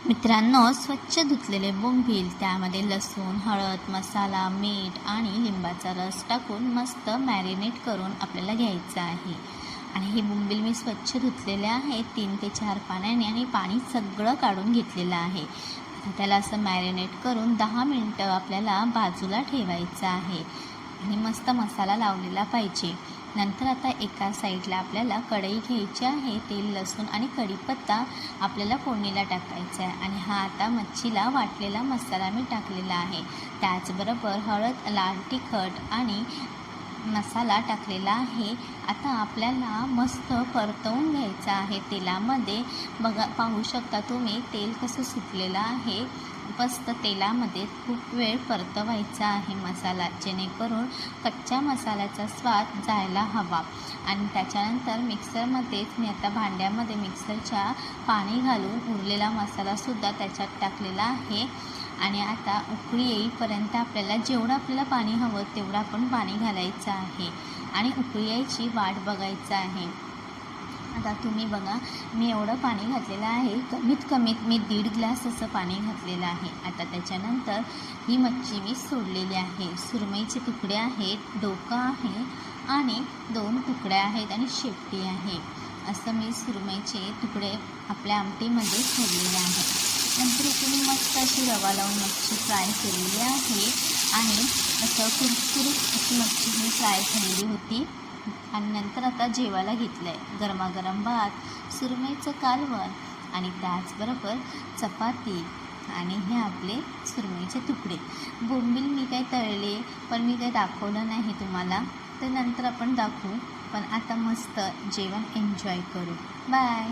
मित्रांनो, स्वच्छ धुतलेले बोंबील, त्यामध्ये लसूण, हळद, मसाला, मीठ आणि लिंबाचा रस टाकून मस्त मॅरिनेट करून आपल्याला घ्यायचं आहे. आणि हे बोंबील मी स्वच्छ धुतलेले आहे 3 ते 4 पाण्याने आणि पाणी सगळं काढून घेतलेलं आहे. आता त्याला असं मॅरिनेट करून 10 मिनटं आपल्याला बाजूला ठेवायचं आहे आणि मस्त मसाला लावलेला पाहिजे. नंतर आता एका साईडला आपल्याला कढई घ्यायची आहे. तेल, लसूण आणि कढीपत्ता आपल्याला फोडणीला टाकायचा आहे. आणि हा आता मच्छीला वाटलेला मसाला मी टाकलेला आहे. त्याचबरोबर हळद, लाल तिखट आणि मसाला टाकलेला आहे. आता आपल्याला मस्त परतवून घ्यायचं आहे तेलामध्ये. बघा, पाहू शकता तुम्ही तेल कसं सुटलेलं आहे. मस्त तेलामध्ये खूप वेळ परतवायचा आहे मसाला, जेणेकरून कच्च्या मसाल्याचा स्वाद जायला हवा. आणि त्याच्यानंतर मिक्सरमध्येच मी आता भांड्यामध्ये मिक्सरच्या पाणी घालून उरलेला मसालासुद्धा त्याच्यात टाकलेला आहे. आणि आता उकळी येईपर्यंत आपल्याला जेवढं आपल्याला पाणी हवं तेवढं आपण पाणी घालायचं आहे आणि उकळी यायची वाट बघायचं आहे. आता तुम्ही बघा, मी एवढं पाणी घातलेलं आहे. कमीत मी 1.5 ग्लास असं पाणी घातलेलं आहे. आता त्याच्यानंतर ही मच्छी मी सोडलेली आहे. सुरमईचे तुकडे आहेत, डोकं आहे आणि 2 तुकड्या आहेत आणि शेपटी आहे. असं मी सुरमईचे तुकडे आपल्या आमटीमध्ये सोडलेले आहेत. नंतर इथे मी मस्त अशी रवा लावून मच्छी फ्राय केलेली आहे आणि असं कुरकुरीत अशी मच्छी मी फ्राय केलेली होती. आणि नंतर आता जेवायला घेतलं आहे. गरमागरम भात, सुरमईचं कालवण आणि त्याचबरोबर चपाती आणि हे आपले सुरमईचे तुकडे. बोंबील मी काही तळले, पण मी काही दाखवलं नाही तुम्हाला, तर नंतर आपण दाखवू. पण आता मस्त जेवण एन्जॉय करू. बाय.